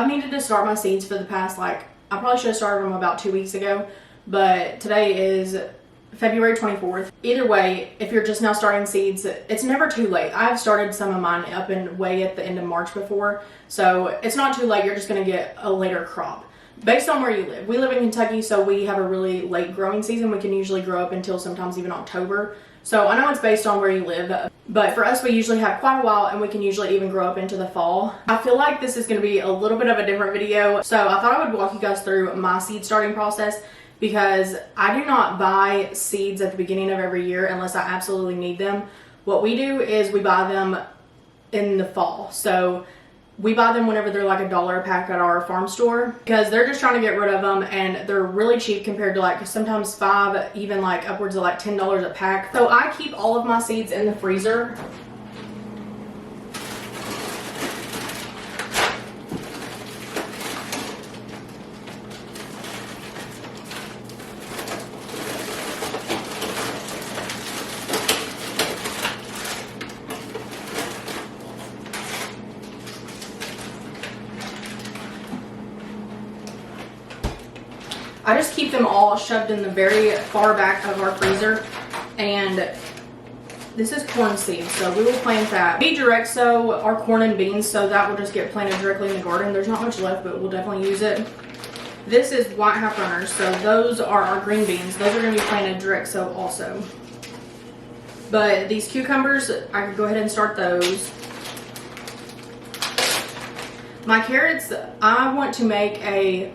I've needed to start my seeds for the past, like, I probably should have started them about 2 weeks ago, but today is February 24th. Either way, if you're just now starting seeds, it's never too late. I've started some of mine up and way at the end of March before, so it's not too late. You're just going to get a later crop based on where you live. We live in Kentucky, so we have a really late growing season. We can usually grow up until sometimes even October. So I know it's based on where you live, but for us, we usually have quite a while, and we can usually even grow up into the fall. I feel like this is going to be a little bit of a different video, so I thought I would walk you guys through my seed starting process, because I do not buy seeds at the beginning of every year unless I absolutely need them. What we do is we buy them in the fall. So we buy them whenever they're like $1 a pack at our farm store, because they're just trying to get rid of them, and they're really cheap compared to like sometimes $5, even like upwards of like $10 a pack. So I keep all of my seeds in the freezer. I just keep them all shoved in the very far back of our freezer. And this is corn seeds, so we will plant that. We direct sow our corn and beans, so that will just get planted directly in the garden. There's not much left, but we'll definitely use it. This is white half runners, so those are our green beans. Those are going to be planted direct sow also. But these cucumbers, I could go ahead and start those. My carrots, I want to make a,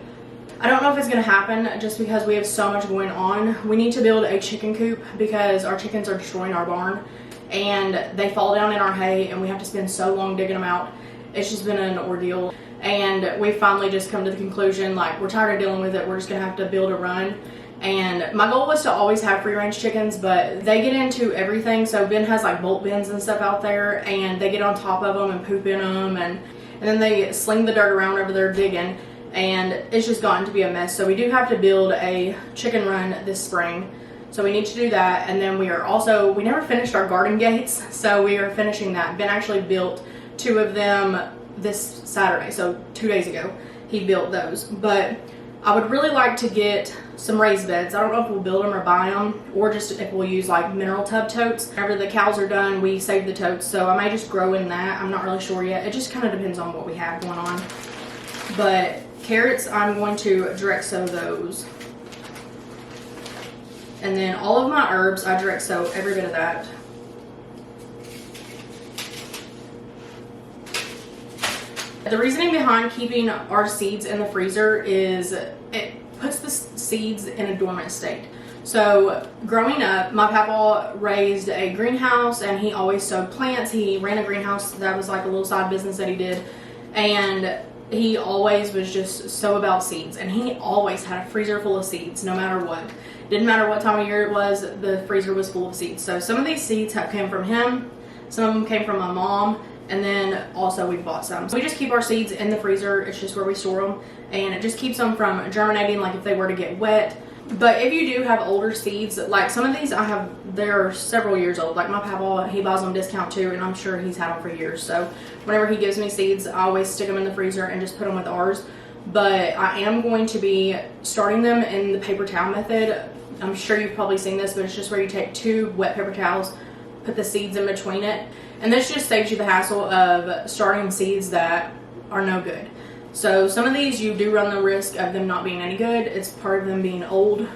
I don't know if it's going to happen just because we have so much going on. We need to build a chicken coop because our chickens are destroying our barn, and they fall down in our hay, and we have to spend so long digging them out. It's just been an ordeal, and we finally just come to the conclusion, like, we're tired of dealing with it. We're just going to have to build a run. And my goal was to always have free range chickens, but they get into everything. So Ben has like bolt bins and stuff out there, and they get on top of them and poop in them, and then they sling the dirt around over there digging. And it's just gotten to be a mess. So we do have to build a chicken run this spring. So we need to do that. And then we are also, we never finished our garden gates, so we are finishing that. Ben actually built 2 of them this Saturday, so 2 days ago he built those. But I would really like to get some raised beds. I don't know if we'll build them or buy them, or just if we'll use like mineral tub totes. Whenever the cows are done, we save the totes, so I may just grow in that. I'm not really sure yet. It just kind of depends on what we have going on. But carrots, I'm going to direct sow those. And then all of my herbs, I direct sow every bit of that. The reasoning behind keeping our seeds in the freezer is it puts the seeds in a dormant state. So growing up, my papa raised a greenhouse, and he always sowed plants. He ran a greenhouse. That was like a little side business that he did. And he always was just so about seeds, and he always had a freezer full of seeds no matter what. Didn't matter what time of year it was, the freezer was full of seeds. So some of these seeds came from him, some of them came from my mom, and then also we bought some. So we just keep our seeds in the freezer. It's just where we store them, and it just keeps them from germinating, like if they were to get wet. But if you do have older seeds, like some of these I have, they're several years old. Like my papa, he buys them discount too, and I'm sure he's had them for years. So whenever he gives me seeds, I always stick them in the freezer and just put them with ours. But I am going to be starting them in the paper towel method. I'm sure you've probably seen this, but it's just where you take 2 wet paper towels, put the seeds in between it, and this just saves you the hassle of starting seeds that are no good. So some of these you do run the risk of them not being any good. It's part of them being old.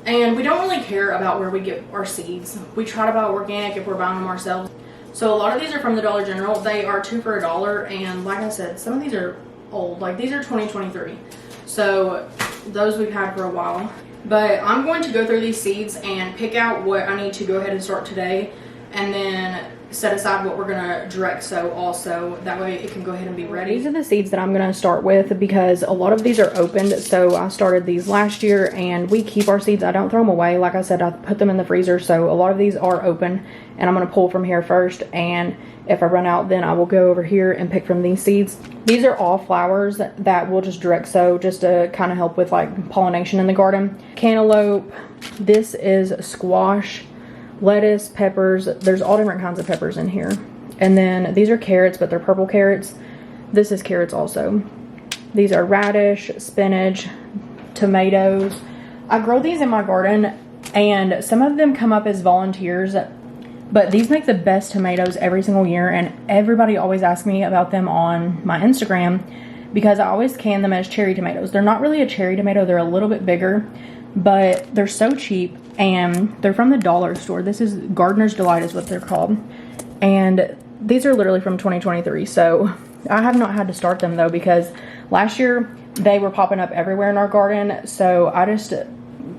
And we don't really care about where we get our seeds. We try to buy organic if we're buying them ourselves. So a lot of these are from the Dollar General. They are 2 for $1, and like I said, some of these are old. Like these are 2023. So those we've had for a while. But I'm going to go through these seeds and pick out what I need to go ahead and start today, and then set aside what we're gonna direct sow also. That way it can go ahead and be ready. These are the seeds that I'm gonna start with because a lot of these are opened. So I started these last year, and we keep our seeds. I don't throw them away. Like I said, I put them in the freezer. So a lot of these are open, and I'm gonna pull from here first. And if I run out, then I will go over here and pick from these seeds. These are all flowers that we'll just direct sow just to kind of help with like pollination in the garden. Cantaloupe. This is squash. Lettuce, peppers, there's all different kinds of peppers in here. And then these are carrots, but they're purple carrots. This is carrots also. These are radish, spinach, tomatoes. I grow these in my garden, and some of them come up as volunteers, but these make the best tomatoes every single year, and everybody always asks me about them on my Instagram because I always can them as cherry tomatoes. They're not really a cherry tomato, they're a little bit bigger, but they're so cheap, and they're from the dollar store. This is Gardener's Delight is what they're called, and these are literally from 2023, so I have not had to start them though, because last year they were popping up everywhere in our garden, so I just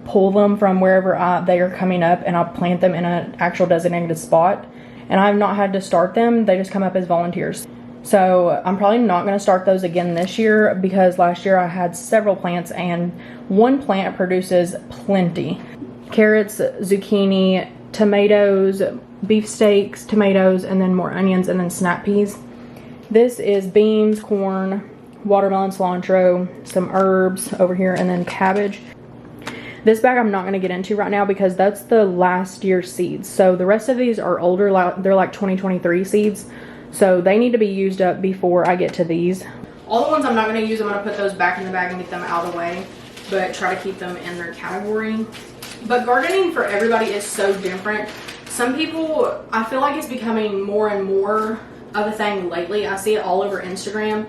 pull them from wherever they are coming up, and I'll plant them in an actual designated spot, and I've not had to start them. They just come up as volunteers. So I'm probably not going to start those again this year, because last year I had several plants, and one plant produces plenty. Carrots, zucchini, tomatoes, beefsteaks, tomatoes, and then more onions, and then snap peas. This is beans, corn, watermelon, cilantro, some herbs over here, and then cabbage. This bag I'm not going to get into right now because that's the last year's seeds. So the rest of these are older. They're like 2023 seeds. So they need to be used up before I get to these. All the ones I'm not going to use, I'm going to put those back in the bag and get them out of the way, but try to keep them in their category. But gardening for everybody is so different. Some people, I feel like it's becoming more and more of a thing lately. I see it all over Instagram.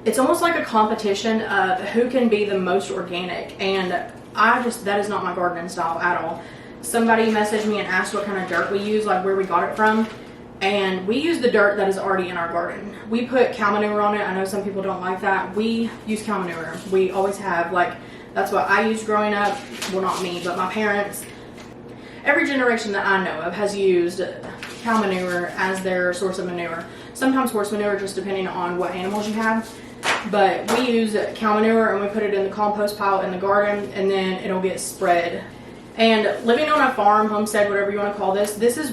It's almost like a competition of who can be the most organic, and that is not my gardening style at all. Somebody messaged me and asked what kind of dirt we use, like where we got it from, and we use the dirt that is already in our garden. We put cow manure on it. I know some people don't like that. We use cow manure. We always have. Like, that's what I used growing up. Well, not me, but my parents. Every generation that I know of has used cow manure as their source of manure. Sometimes horse manure, just depending on what animals you have. But we use cow manure, and we put it in the compost pile in the garden, and then it'll get spread. And living on a farm, homestead, whatever you want to call this, that is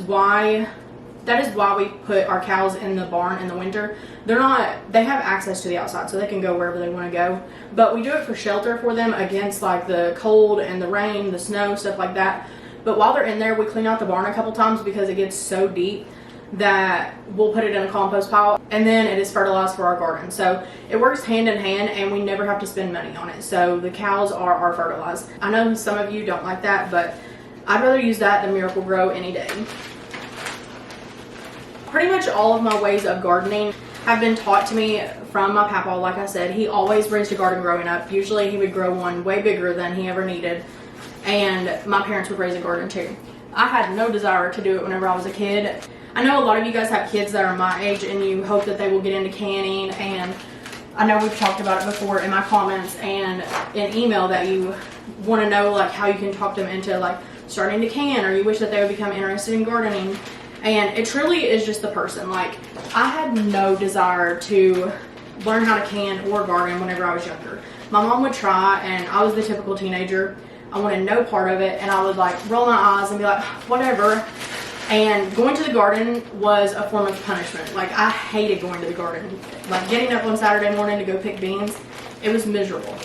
why we put our cows in the barn in the winter. They have access to the outside, so they can go wherever they want to go. But we do it for shelter for them against like the cold and the rain, the snow, stuff like that. But while they're in there, we clean out the barn a couple times because it gets so deep that we'll put it in a compost pile, and then it is fertilized for our garden. So it works hand in hand, and we never have to spend money on it. So the cows are our fertilized. I know some of you don't like that, but I'd rather use that than Miracle Grow any day. Pretty much all of my ways of gardening have been taught to me from my papa. Like I said, he always raised a garden growing up. Usually he would grow one way bigger than he ever needed, and my parents would raise a garden too. I had no desire to do it whenever I was a kid. I know a lot of you guys have kids that are my age, and you hope that they will get into canning, and I know we've talked about it before in my comments and in email that you want to know like how you can talk them into like starting to can, or you wish that they would become interested in gardening. And it truly is just the person. Like, I had no desire to learn how to can or garden whenever I was younger. My mom would try, and I was the typical teenager. I wanted no part of it, and I would like roll my eyes and be like, whatever. And going to the garden was a form of punishment. Like, I hated going to the garden. Like, getting up on Saturday morning to go pick beans, it was miserable.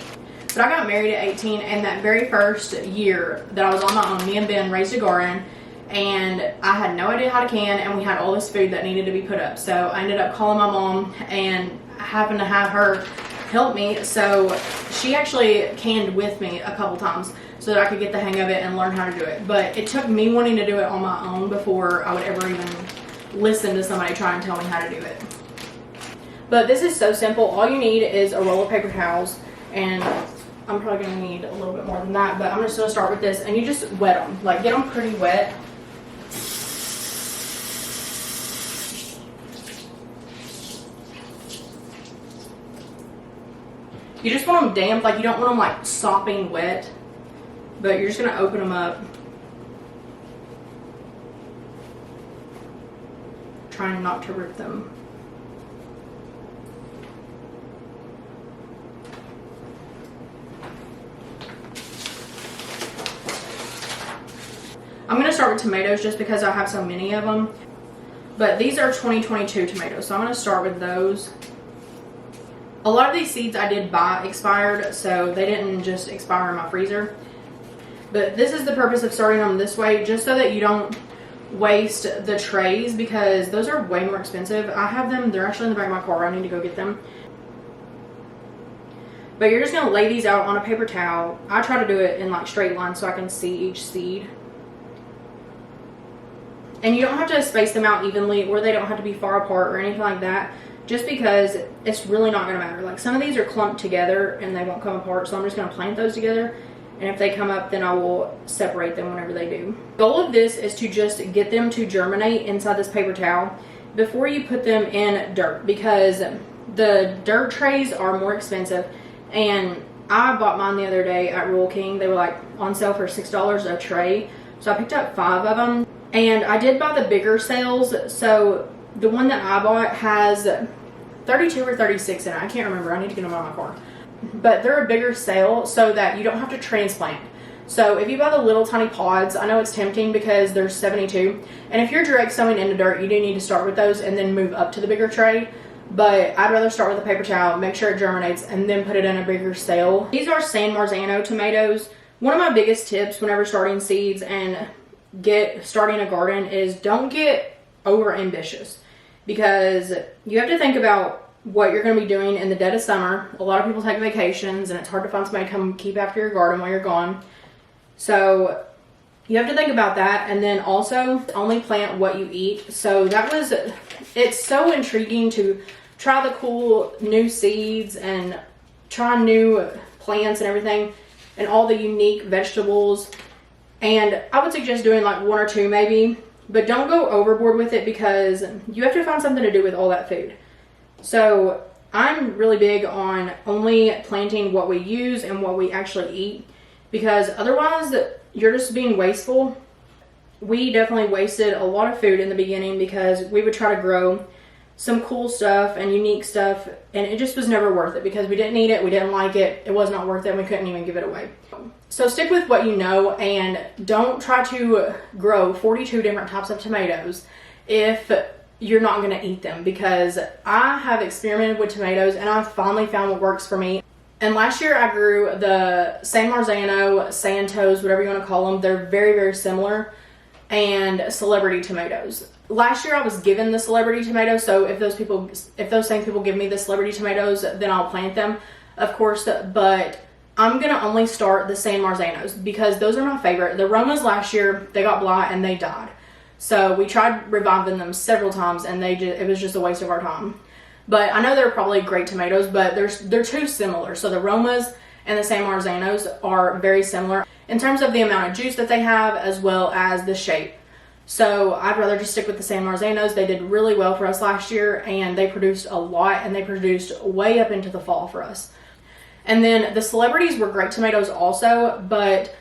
But I got married at 18, and that very first year that I was on my own, me and Ben raised a garden, and I had no idea how to can, and we had all this food that needed to be put up. So I ended up calling my mom, and I happened to have her help me. So she actually canned with me a couple times so that I could get the hang of it and learn how to do it. But it took me wanting to do it on my own before I would ever even listen to somebody try and tell me how to do it. But this is so simple. All you need is a roll of paper towels, and I'm probably going to need a little bit more than that, but I'm just going to start with this, and you just wet them. Like, get them pretty wet. You just want them damp, like you don't want them like sopping wet, but you're just going to open them up, trying not to rip them. I'm going to start with tomatoes just because I have so many of them, but these are 2022 tomatoes, so I'm going to start with those. A lot of these seeds I did buy expired, so they didn't just expire in my freezer. But this is the purpose of starting them this way, just so that you don't waste the trays, because those are way more expensive. I have them, they're actually in the back of my car. I need to go get them. But you're just gonna lay these out on a paper towel. I try to do it in like straight lines so I can see each seed. And you don't have to space them out evenly, or they don't have to be far apart or anything like that, just because it's really not gonna matter. Like some of these are clumped together and they won't come apart, so I'm just gonna plant those together. And if they come up, then I will separate them whenever they do. The goal of this is to just get them to germinate inside this paper towel before you put them in dirt, because the dirt trays are more expensive. And I bought mine the other day at Rural King. They were like on sale for $6 a tray. So I picked up 5 of them. And I did buy the bigger sales. So the one that I bought has 32 or 36 in it. I can't remember. I need to get them on my car. But they're a bigger sale so that you don't have to transplant. So if you buy the little tiny pods, I know it's tempting because there's 72. And if you're direct sowing into dirt, you do need to start with those and then move up to the bigger tray. But I'd rather start with a paper towel, make sure it germinates, and then put it in a bigger sale. These are San Marzano tomatoes. One of my biggest tips whenever starting seeds and starting a garden is don't get over ambitious, because you have to think about what you're going to be doing in the dead of summer. A lot of people take vacations and it's hard to find somebody to come keep after your garden while you're gone. So you have to think about that, and then also only plant what you eat. So it's so intriguing to try the cool new seeds and try new plants and everything and all the unique vegetables. And I would suggest doing like 1 or 2 maybe, but don't go overboard with it, because you have to find something to do with all that food. So I'm really big on only planting what we use and what we actually eat, because otherwise you're just being wasteful. We definitely wasted a lot of food in the beginning because we would try to grow some cool stuff and unique stuff, and it just was never worth it because we didn't eat it, we didn't like it, it was not worth it, and we couldn't even give it away. So stick with what you know, and don't try to grow 42 different types of tomatoes if you're not going to eat them, because I have experimented with tomatoes and I finally found what works for me. And last year I grew the San Marzano, Santos, whatever you want to call them. They're very, very similar, and celebrity tomatoes. Last year I was given the celebrity tomatoes, so if those same people give me the celebrity tomatoes, then I'll plant them, of course. But I'm gonna only start the San Marzanos because those are my favorite. The Romas last year, they got blight and they died. So we tried reviving them several times, and it was just a waste of our time. But I know they're probably great tomatoes, but they're too similar. So the Romas and the San Marzanos are very similar in terms of the amount of juice that they have, as well as the shape. So I'd rather just stick with the San Marzanos. They did really well for us last year, and they produced a lot, and they produced way up into the fall for us. And then the celebrities were great tomatoes also, but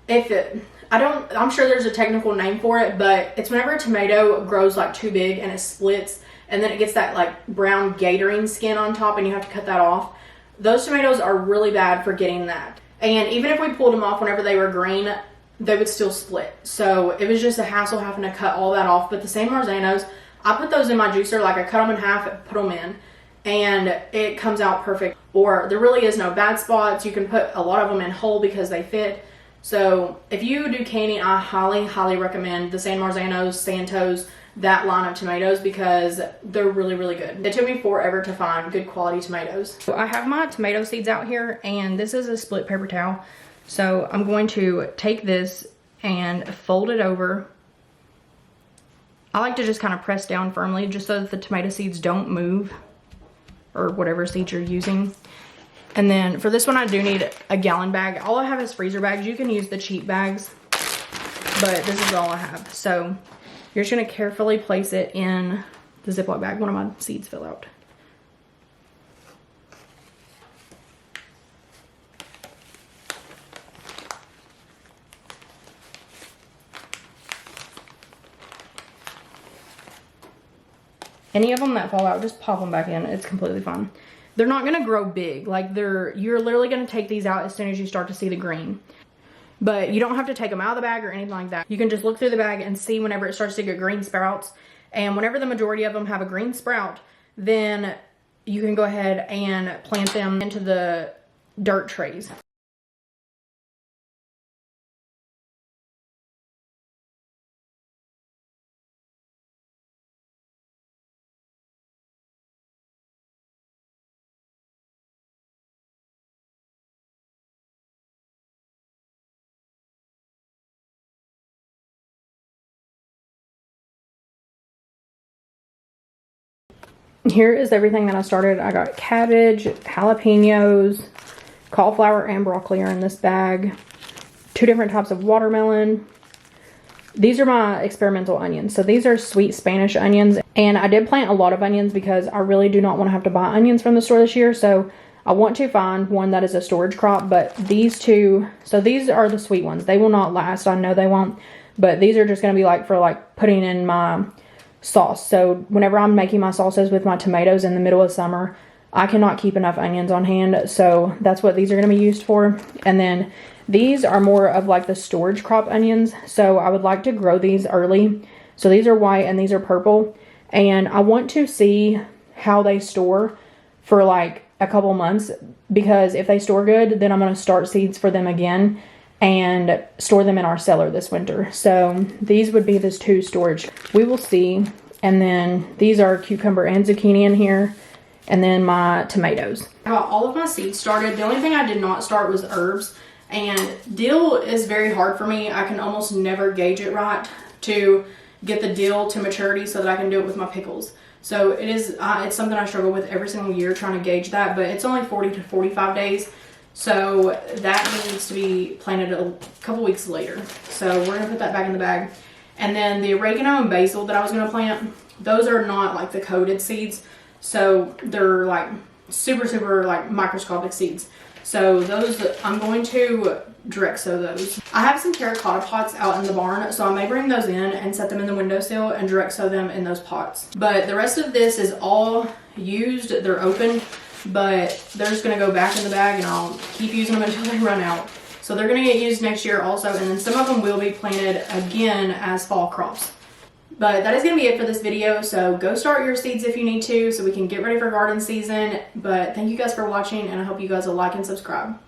I'm sure there's a technical name for it, but it's whenever a tomato grows like too big and it splits, and then it gets that like brown gatoring skin on top, and you have to cut that off. Those tomatoes are really bad for getting that. And even if we pulled them off whenever they were green, they would still split. So it was just a hassle having to cut all that off. But the San Marzanos, I put those in my juicer, like I cut them in half, put them in, and it comes out perfect. Or there really is no bad spots. You can put a lot of them in whole because they fit. So if you do canning, I highly, highly recommend the San Marzanos, Santos, that line of tomatoes, because they're really, really good. It took me forever to find good quality tomatoes. So I have my tomato seeds out here, and this is a split paper towel. So I'm going to take this and fold it over. I like to just kind of press down firmly just so that the tomato seeds don't move, or whatever seeds you're using. And then for this one, I do need a gallon bag. All I have is freezer bags. You can use the cheap bags, but this is all I have. So you're just gonna carefully place it in the Ziploc bag. One of my seeds fell out. Any of them that fall out, just pop them back in. It's completely fine. They're not gonna grow big. Like you're literally gonna take these out as soon as you start to see the green. But you don't have to take them out of the bag or anything like that. You can just look through the bag and see whenever it starts to get green sprouts. And whenever the majority of them have a green sprout, then you can go ahead and plant them into the dirt trays. here is everything that I started. I got cabbage, jalapenos, cauliflower, and broccoli are in this bag. 2 different types of watermelon. These are my experimental onions. So these are sweet Spanish onions. And I did plant a lot of onions because I really do not want to have to buy onions from the store this year. So I want to find one that is a storage crop. But these 2, so these are the sweet ones. They will not last. I know they won't. But these are just going to be like for like putting in my sauce. So whenever I'm making my sauces with my tomatoes in the middle of summer, I cannot keep enough onions on hand. So that's what these are going to be used for. And then these are more of like the storage crop onions. So I would like to grow these early. So these are white and these are purple. And I want to see how they store for like a couple months. Because if they store good, then I'm going to start seeds for them again and store them in our cellar this winter. So these would be this 2 storage. We will see. And then these are cucumber and zucchini in here. And then my tomatoes. I got all of my seeds started. The only thing I did not start was herbs. And dill is very hard for me. I can almost never gauge it right to get the dill to maturity so that I can do it with my pickles. So it is, it's something I struggle with every single year trying to gauge that, but it's only 40 to 45 days. So that needs to be planted a couple weeks later. So we're gonna put that back in the bag. And then the oregano and basil that I was gonna plant, those are not like the coated seeds. So they're like super like microscopic seeds. So those, I'm going to direct sow those. I have some terracotta pots out in the barn, so I may bring those in and set them in the windowsill and direct sow them in those pots. But the rest of this is all used, they're open, but they're just gonna go back in the bag and I'll keep using them until they run out. So they're gonna get used next year also, and then some of them will be planted again as fall crops. But that is going to be it for this video, so go start your seeds if you need to so we can get ready for garden season. But thank you guys for watching, and I hope you guys will like and subscribe.